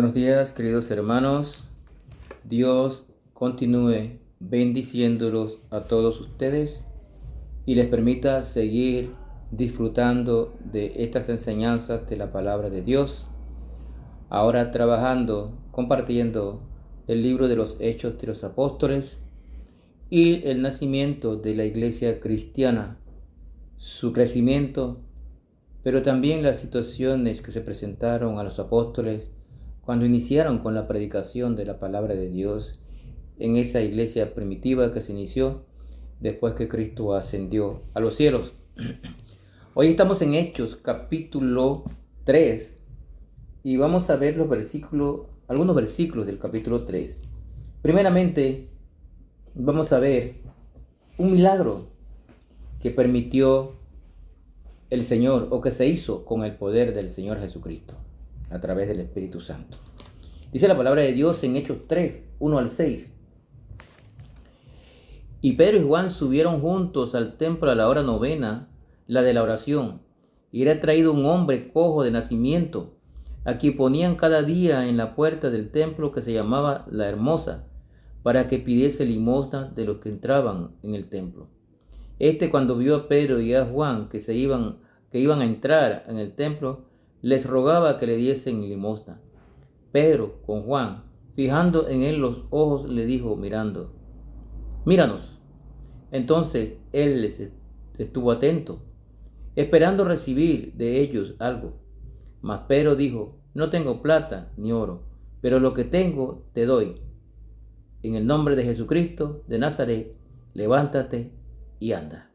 Buenos días, queridos hermanos. Dios continúe bendiciéndolos a todos ustedes y les permita seguir disfrutando de estas enseñanzas de la palabra de Dios. Ahora trabajando, compartiendo el libro de los Hechos de los Apóstoles y el nacimiento de la iglesia cristiana, su crecimiento, pero también las situaciones que se presentaron a los apóstoles cuando iniciaron con la predicación de la palabra de Dios en esa iglesia primitiva que se inició después que Cristo ascendió a los cielos. Hoy estamos en Hechos capítulo 3 y vamos a ver algunos versículos del capítulo 3. Primeramente, vamos a ver un milagro que permitió el Señor, o que se hizo con el poder del Señor Jesucristo a través del Espíritu Santo. Dice la palabra de Dios en Hechos 3, 1 al 6. Y Pedro y Juan subieron juntos al templo a la hora novena, la de la oración, y era traído un hombre cojo de nacimiento, a quien ponían cada día en la puerta del templo que se llamaba La Hermosa, para que pidiese limosna de los que entraban en el templo. Cuando vio a Pedro y a Juan que iban a entrar en el templo, les rogaba que le diesen limosna. Pedro, con Juan, fijando en él los ojos, le dijo mirando: «Míranos». Entonces él les estuvo atento, esperando recibir de ellos algo. Mas Pedro dijo: «No tengo plata ni oro, pero lo que tengo te doy. En el nombre de Jesucristo de Nazaret, levántate y anda».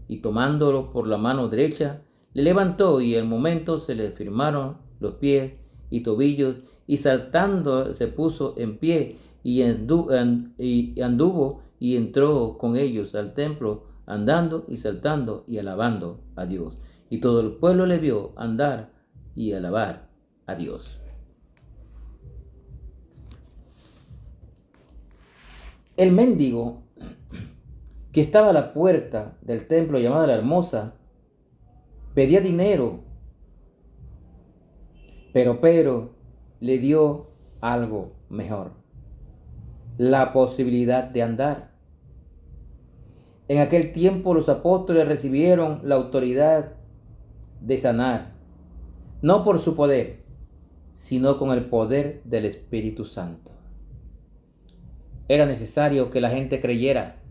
Y tomándolo por la mano derecha, le levantó, y al momento se le firmaron los pies y tobillos, y saltando se puso en pie, y anduvo y entró con ellos al templo, andando y saltando y alabando a Dios. Y todo el pueblo le vio andar y alabar a Dios. El mendigo que estaba a la puerta del templo llamada La Hermosa pedía dinero, pero Pedro le dio algo mejor: la posibilidad de andar. En aquel tiempo los apóstoles recibieron la autoridad de sanar, no por su poder, sino con el poder del Espíritu Santo. Era necesario que la gente creyera,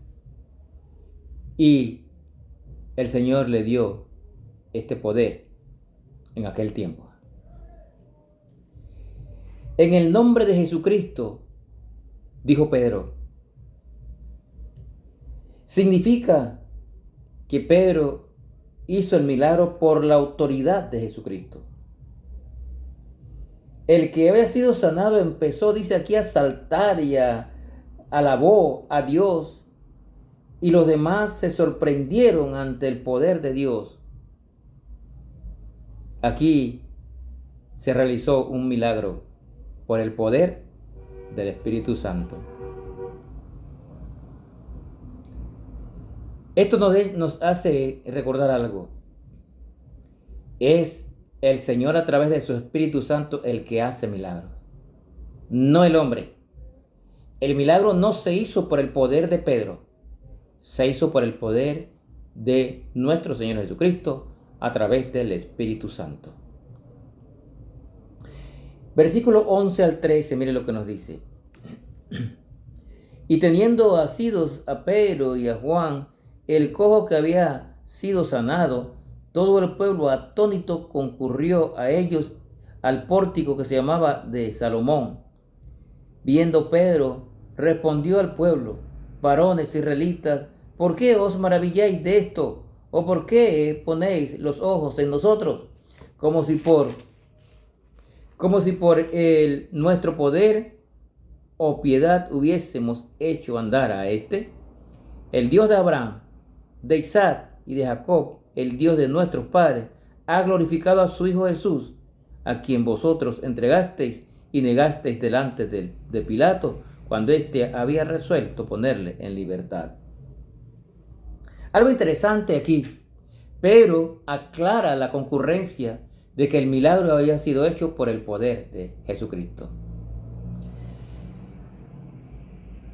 y el Señor le dio este poder en aquel tiempo. En el nombre de Jesucristo, dijo Pedro. Significa que Pedro hizo el milagro por la autoridad de Jesucristo. El que había sido sanado empezó, dice aquí, a saltar y alabó a Dios. Y los demás se sorprendieron ante el poder de Dios. Aquí se realizó un milagro por el poder del Espíritu Santo. Esto nos hace recordar algo. Es el Señor a través de su Espíritu Santo el que hace milagros, no el hombre. El milagro no se hizo por el poder de Pedro, se hizo por el poder de nuestro Señor Jesucristo a través del Espíritu Santo. Versículo 11 al 13, mire lo que nos dice. Y teniendo asidos a Pedro y a Juan, el cojo que había sido sanado, todo el pueblo atónito concurrió a ellos al pórtico que se llamaba de Salomón. Viendo Pedro, respondió al pueblo: «Varones israelitas, ¿por qué os maravilláis de esto? ¿O por qué ponéis los ojos en nosotros? Como si por nuestro poder o piedad hubiésemos hecho andar a el Dios de Abraham, de Isaac y de Jacob, el Dios de nuestros padres, ha glorificado a su Hijo Jesús, a quien vosotros entregasteis y negasteis delante de Pilato, cuando éste había resuelto ponerle en libertad». Algo interesante aquí. Pedro aclara la concurrencia de que el milagro había sido hecho por el poder de Jesucristo.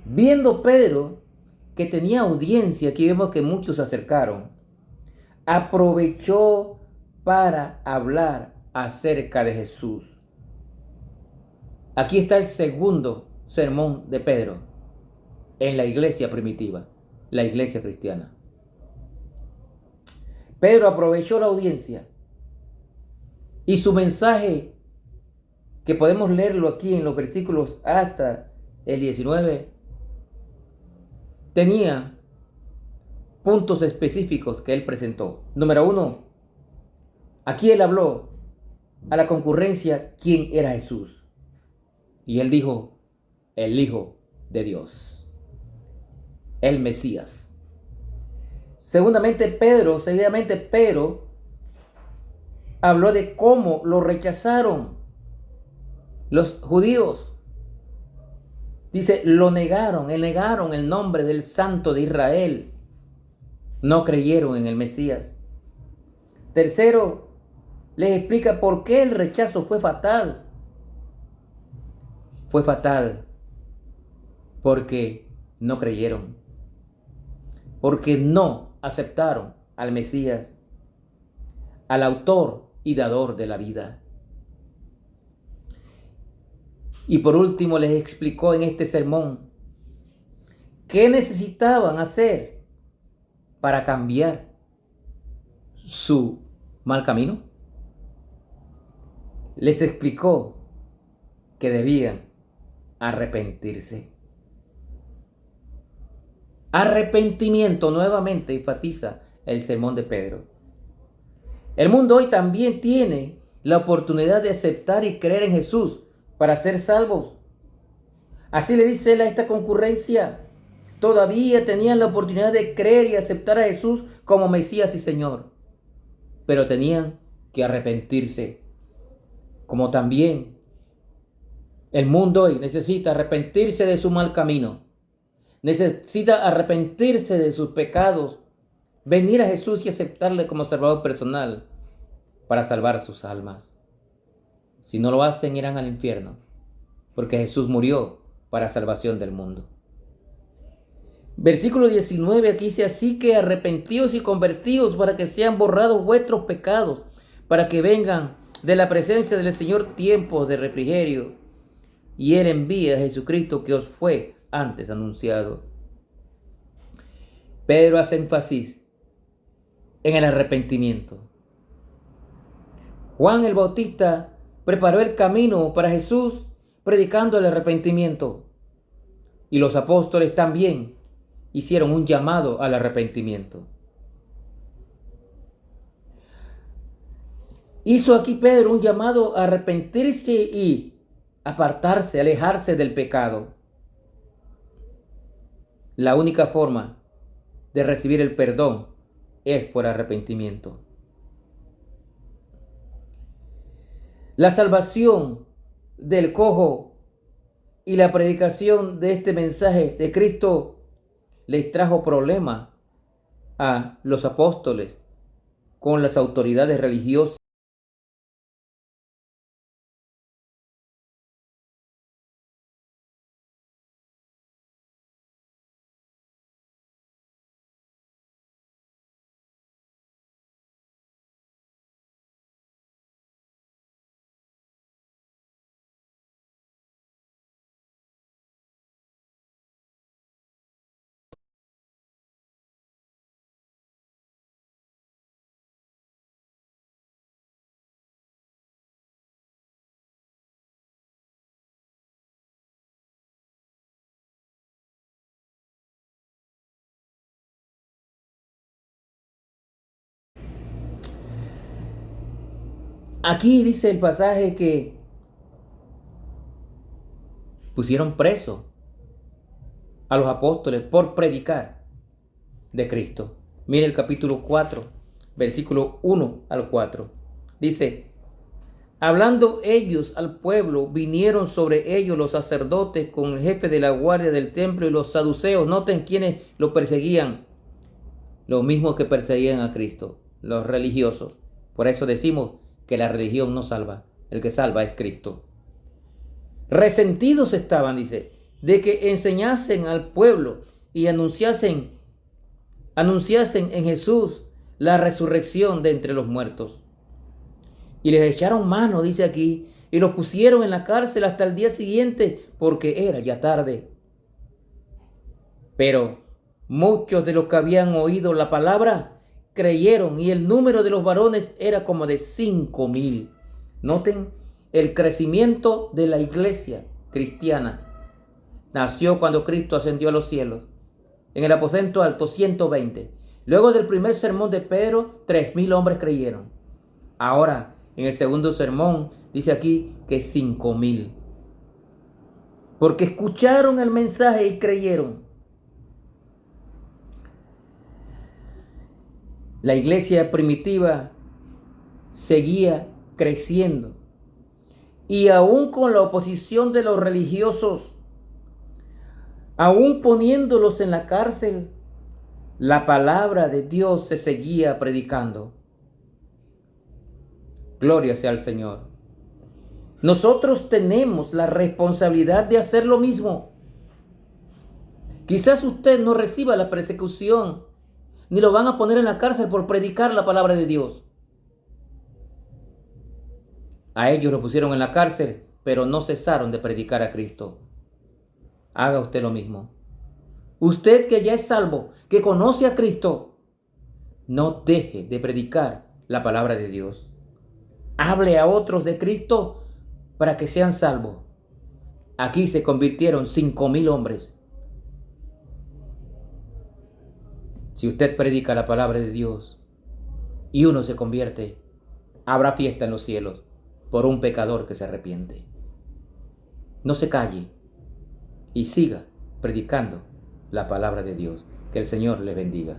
Viendo Pedro que tenía audiencia, aquí vemos que muchos se acercaron, aprovechó para hablar acerca de Jesús. Aquí está el segundo sermón de Pedro en la iglesia primitiva, la iglesia cristiana. Pedro aprovechó la audiencia y su mensaje, que podemos leerlo aquí en los versículos hasta el 19, tenía puntos específicos que él presentó. Número 1, aquí él habló a la concurrencia quién era Jesús. Y él dijo, el Hijo de Dios, el Mesías. Seguidamente Pedro habló de cómo lo rechazaron los judíos. Dice, negaron el nombre del Santo de Israel. No creyeron en el Mesías. Tercero, les explica por qué el rechazo fue fatal. Fue fatal porque no creyeron, porque no aceptaron al Mesías, al autor y dador de la vida. Y por último les explicó en este sermón qué necesitaban hacer para cambiar su mal camino. Les explicó que debían arrepentirse. Arrepentimiento, nuevamente enfatiza el sermón de Pedro. El mundo hoy también tiene la oportunidad de aceptar y creer en Jesús para ser salvos. Así le dice él a esta concurrencia. Todavía tenían la oportunidad de creer y aceptar a Jesús como Mesías y Señor, pero tenían que arrepentirse, como también el mundo hoy necesita arrepentirse de su mal camino, necesita arrepentirse de sus pecados, venir a Jesús y aceptarle como Salvador personal para salvar sus almas. Si no lo hacen, irán al infierno, porque Jesús murió para salvación del mundo. Versículo 19 aquí dice, así que arrepentíos y convertíos para que sean borrados vuestros pecados, para que vengan de la presencia del Señor tiempos de refrigerio, y Él envía a Jesucristo que os fue antes anunciado. Pedro hace énfasis en el arrepentimiento. Juan el Bautista preparó el camino para Jesús predicando el arrepentimiento, y los apóstoles también hicieron un llamado al arrepentimiento. Hizo aquí Pedro un llamado a arrepentirse y apartarse, alejarse del pecado. La única forma de recibir el perdón es por arrepentimiento. La salvación del cojo y la predicación de este mensaje de Cristo les trajo problemas a los apóstoles con las autoridades religiosas. Aquí dice el pasaje que pusieron preso a los apóstoles por predicar de Cristo. Mire el capítulo 4, versículo 1 al 4. Dice, hablando ellos al pueblo, vinieron sobre ellos los sacerdotes con el jefe de la guardia del templo y los saduceos. Noten quiénes lo perseguían. Los mismos que perseguían a Cristo, los religiosos. Por eso decimos que la religión no salva, el que salva es Cristo. Resentidos estaban, dice, de que enseñasen al pueblo y anunciasen en Jesús la resurrección de entre los muertos. Y les echaron mano, dice aquí, y los pusieron en la cárcel hasta el día siguiente, porque era ya tarde. Pero muchos de los que habían oído la palabra creyeron, y el número de los varones era como de 5,000. Noten el crecimiento de la iglesia cristiana. Nació cuando Cristo ascendió a los cielos. En el aposento alto, 120. Luego del primer sermón de Pedro, 3,000 hombres creyeron. Ahora, en el segundo sermón, dice aquí que 5,000. Porque escucharon el mensaje y creyeron. La iglesia primitiva seguía creciendo. Y aún con la oposición de los religiosos, aún poniéndolos en la cárcel, la palabra de Dios se seguía predicando. Gloria sea al Señor. Nosotros tenemos la responsabilidad de hacer lo mismo. Quizás usted no reciba la persecución, ni lo van a poner en la cárcel por predicar la palabra de Dios. A ellos lo pusieron en la cárcel, pero no cesaron de predicar a Cristo. Haga usted lo mismo. Usted que ya es salvo, que conoce a Cristo, no deje de predicar la palabra de Dios. Hable a otros de Cristo para que sean salvos. Aquí se convirtieron 5,000 hombres. Si usted predica la palabra de Dios y uno se convierte, habrá fiesta en los cielos por un pecador que se arrepiente. No se calle y siga predicando la palabra de Dios. Que el Señor le bendiga.